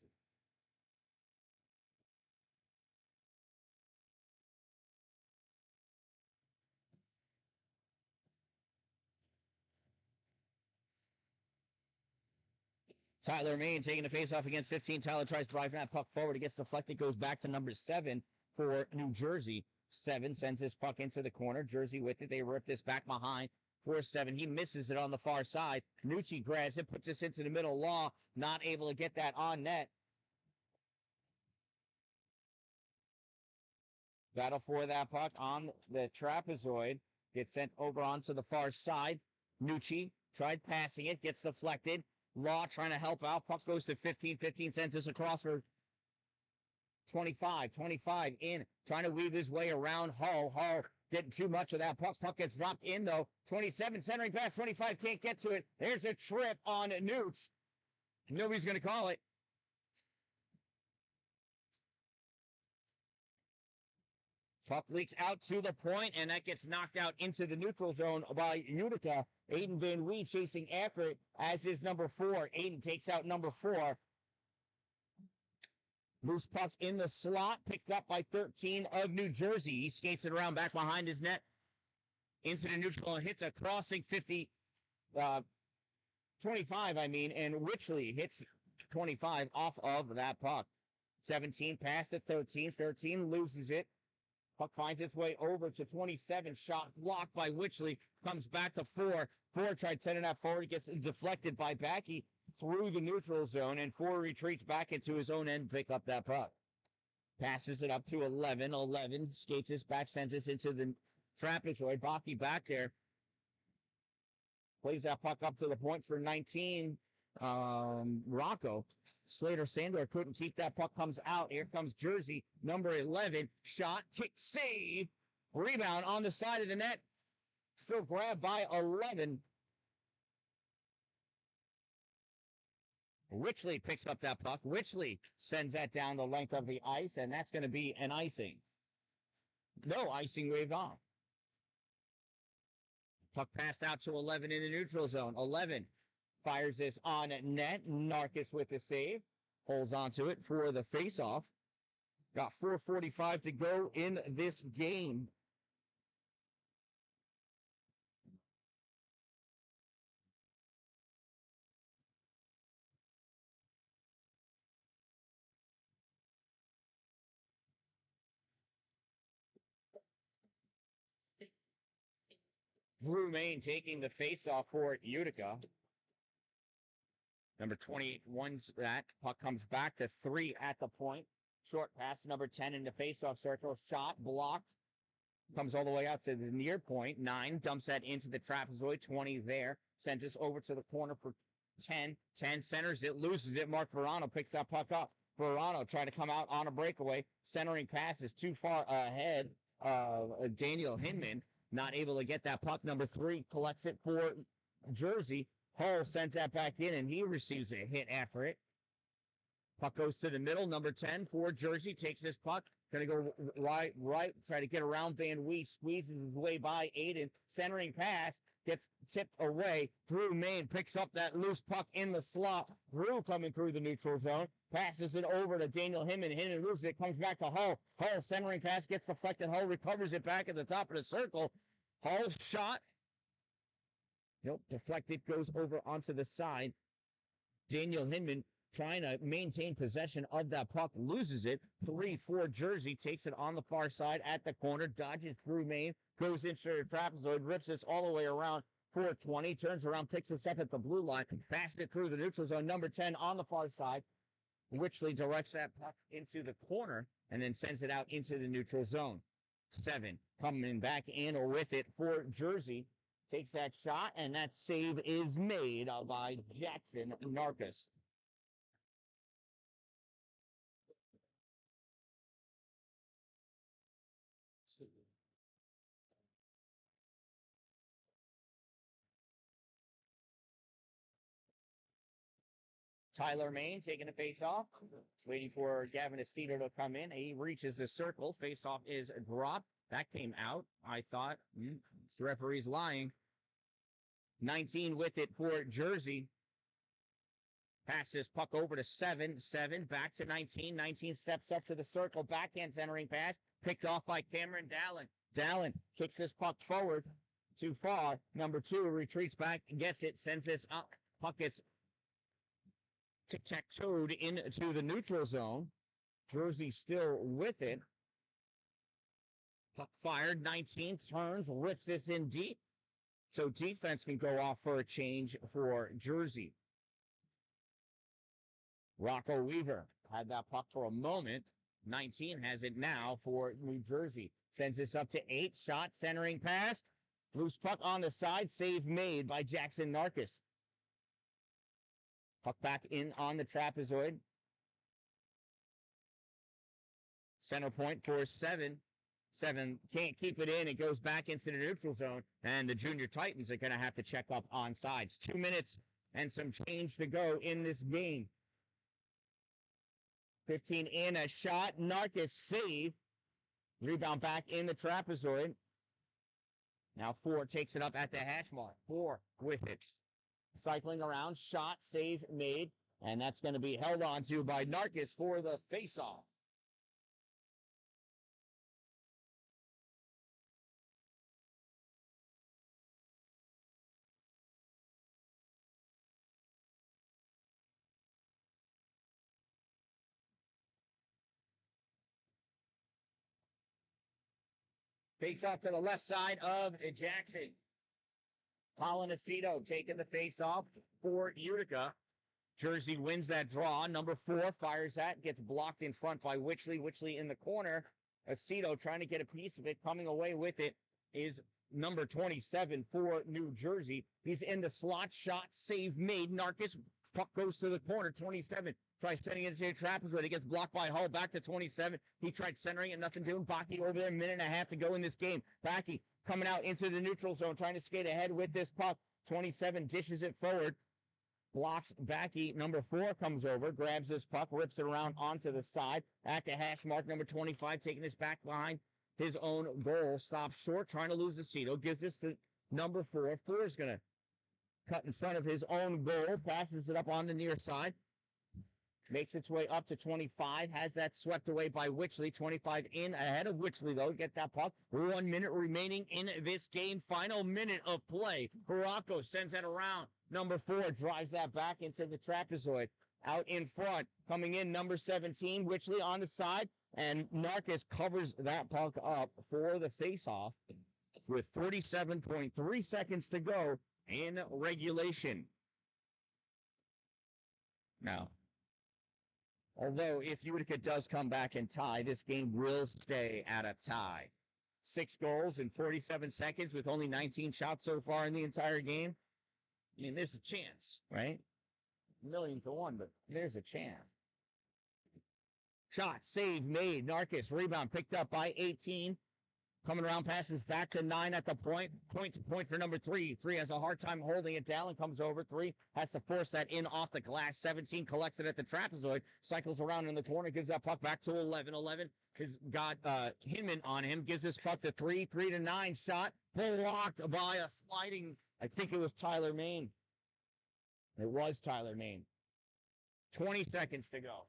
Tyler Main taking the face-off against 15. Tyler tries to drive that puck forward. It gets deflected, goes back to number 7 for New Jersey. 7 sends his puck into the corner. Jersey with it. They rip this back behind for 7. He misses it on the far side. Nucci grabs it, puts this into the middle. Law not able to get that on net. Battle for that puck on the trapezoid. Gets sent over onto the far side. Nucci tried passing it. Gets deflected. Law trying to help out. Puck goes to 15. 15 sends this across for 25. 25 in. Trying to weave his way around Hull. Hull getting too much of that puck. Puck gets dropped in, though. 27 centering pass. 25 can't get to it. There's a trip on Newts. Nobody's going to call it. Puck leaks out to the point, and that gets knocked out into the neutral zone by Utica. Aiden Van Wee chasing after it, as is number 4. Aiden takes out number 4. Loose puck in the slot, picked up by 13 of New Jersey. He skates it around back behind his net into the neutral and hits a crossing 25, and Witchley hits 25 off of that puck. 17 past it, 13. 13 loses it. Puck finds its way over to 27. Shot blocked by Witchley. Comes back to 4. 4 tried sending that forward. Gets deflected by Backey through the neutral zone. And 4 retreats back into his own end. Pick up that puck. Passes it up to 11. 11 skates this back. Sends this into the trapezoid. Backey back there. Plays that puck up to the point for 19. Rocco. Slater Sandor couldn't keep that puck, comes out. Here comes Jersey, number 11. Shot, kick, save. Rebound on the side of the net. Still grabbed by 11. Witchley picks up that puck. Witchley sends that down the length of the ice, and that's going to be an icing. No icing waved off. Puck passed out to 11 in the neutral zone. 11 fires this on net. Narcus with the save. Holds onto it for the face-off. Got 4:45 to go in this game. Drew Main taking the face-off for Utica. Number 28 wins that. Puck comes back to 3 at the point. Short pass, number 10 in the face-off circle. Shot blocked. Comes all the way out to the near point. 9 dumps that into the trapezoid. 20 there. Sends this over to the corner for 10. 10 centers it, loses it. Mark Verano picks that puck up. Verano tried to come out on a breakaway. Centering pass is too far ahead of Daniel Hinman. Not able to get that puck. Number 3 collects it for Jersey. Hull sends that back in, and he receives a hit after it. Puck goes to the middle. Number 10 for Jersey takes this puck. Going to go right, try to get around Van Wee. Squeezes his way by Aiden. Centering pass. Gets tipped away. Drew Main picks up that loose puck in the slot. Drew coming through the neutral zone. Passes it over to Daniel Hinman. Hinman loses it. Comes back to Hull. Hull centering pass gets deflected. Hull recovers it back at the top of the circle. Hull shot. Nope, deflected, goes over onto the side. Daniel Hinman trying to maintain possession of that puck, loses it. 3-4 Jersey takes it on the far side at the corner, dodges Drew Main, goes into the trapezoid, rips this all the way around. 420, turns around, picks this up at the blue line, passes it through the neutral zone. Number 10 on the far side. Witchley directs that puck into the corner and then sends it out into the neutral zone. 7 coming back in with it for Jersey. Takes that shot, and that save is made by Jackson Narcus. Tyler Main taking the face off. Waiting for Gavin Aceto to come in. He reaches the circle. Face off is dropped. That came out. I thought the referee's lying. 19 with it for Jersey. Pass this puck over to 7. 7 back to 19. 19 steps up to the circle. Backhand centering pass. Picked off by Cameron Dalin. Dalin kicks this puck forward. Too far. Number 2 retreats back, gets it, sends this up. Puck gets tic-tac-toed into the neutral zone. Jersey still with it. Puck fired. 19 turns, rips this in deep. So defense can go off for a change for Jersey. Rocco Weaver had that puck for a moment. 19 has it now for New Jersey. Sends this up to 8. Shot, centering pass. Loose puck on the side. Save made by Jackson Narcus. Puck back in on the trapezoid. Center point for 7. 7 can't keep it in. It goes back into the neutral zone. And the Junior Titans are going to have to check up on sides. 2 minutes and some change to go in this game. 15 in, a shot. Narcus save. Rebound back in the trapezoid. Now 4 takes it up at the hash mark. 4 with it. Cycling around. Shot, save made. And that's going to be held on to by Narcus for the face-off. Face off to the left side of Jackson. Polinaceto taking the face off for Utica. Jersey wins that draw. Number 4 fires that, gets blocked in front by Wichley. Wichley in the corner. Aceto trying to get a piece of it. Coming away with it is number 27 for New Jersey. He's in the slot. Shot, save made. Narcus, puck goes to the corner. 27 tries sending it to the trapezoid. It gets blocked by Hull. Back to 27. He tried centering it. Nothing doing. Baki over there. 1.5 minutes to go in this game. Baki coming out into the neutral zone. Trying to skate ahead with this puck. 27 dishes it forward. Blocks Baki. Number 4 comes over. Grabs this puck. Rips it around onto the side. At the hash mark. Number 25 taking this back behind his own goal. Stops short. Trying to lose the Aceto. Gives this to number 4. 4 is going to cut in front of his own goal. Passes it up on the near side. Makes its way up to 25. Has that swept away by Wichley. 25 in ahead of Wichley, though. Get that puck. 1 minute remaining in this game. Final minute of play. Baracco sends that around. Number 4 drives that back into the trapezoid. Out in front. Coming in, number 17. Wichley on the side. And Narcus covers that puck up for the faceoff with 47.3 seconds to go in regulation. Now, although if Utica does come back and tie, this game will stay at a tie. 6 goals in 47 seconds with only 19 shots so far in the entire game. I mean, there's a chance, right? 1,000,000 to 1, but there's a chance. Shot, save made. Narcus, rebound picked up by 18. Coming around, passes back to 9 at the point. Point to point for number 3. 3 has a hard time holding it. Dalin comes over. 3 has to force that in off the glass. 17 collects it at the trapezoid. Cycles around in the corner. Gives that puck back to 11. 11 has got Hinman on him. Gives this puck to 3. 3 to 9. Shot. Blocked by a sliding. I think it was Tyler Main. It was Tyler Main. 20 seconds to go.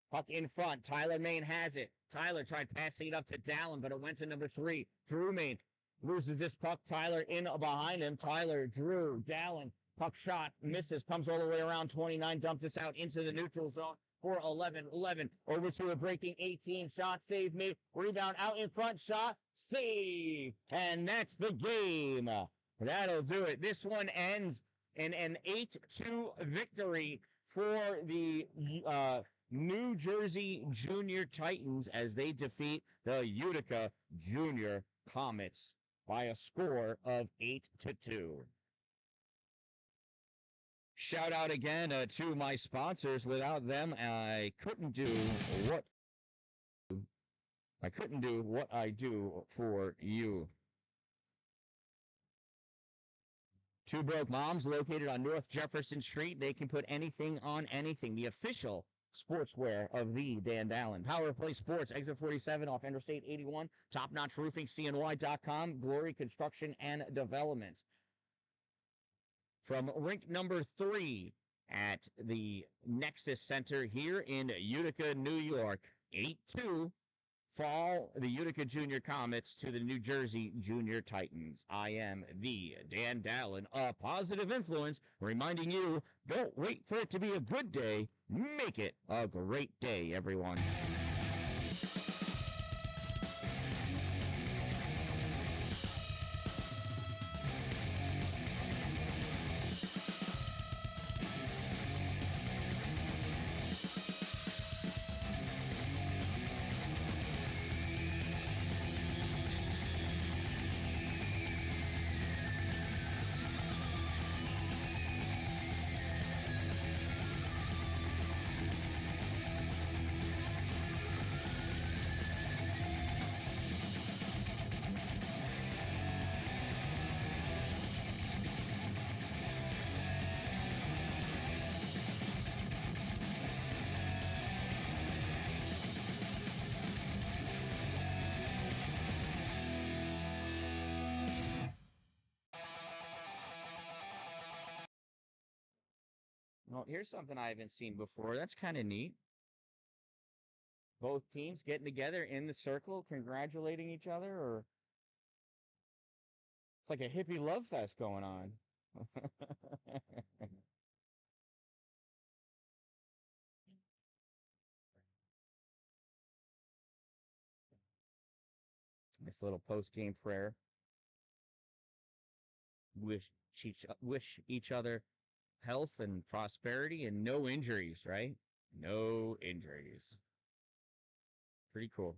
Puck in front. Tyler Main has it. Tyler tried passing it up to Dalin, but it went to number 3. Drew Main loses this puck. Tyler in behind him. Tyler, Drew, Dalin. Puck shot. Misses. Comes all the way around 29. Dumps this out into the neutral zone for 11. 11 over to a breaking 18. Shot save made. Rebound out in front. Shot save. And that's the game. That'll do it. This one ends in an 8-2 victory for the New Jersey Junior Titans as they defeat the Utica Junior Comets by a score of 8-2. Shout out again to my sponsors. Without them, I couldn't do what I do for you. Two Broke Moms, located on North Jefferson Street. They can put anything on anything. The official sportswear of the Dan-Dalin. Power Play Sports, exit 47 off Interstate 81. Top Notch Roofing, CNY.com. Glory Construction and Development. From rink number 3 at the Nexus Center here in Utica, New York, 8-2. Fall the Utica Junior Comets to the New Jersey Junior Titans. I am the Dan-Dalin, a positive influence, reminding you, don't wait for it to be a good day. Make it a great day, everyone. Well, here's something I haven't seen before. That's kind of neat. Both teams getting together in the circle, congratulating each other, or it's like a hippie love fest going on. This little post-game prayer. Wish each other health and prosperity and no injuries, right? No injuries. Pretty cool.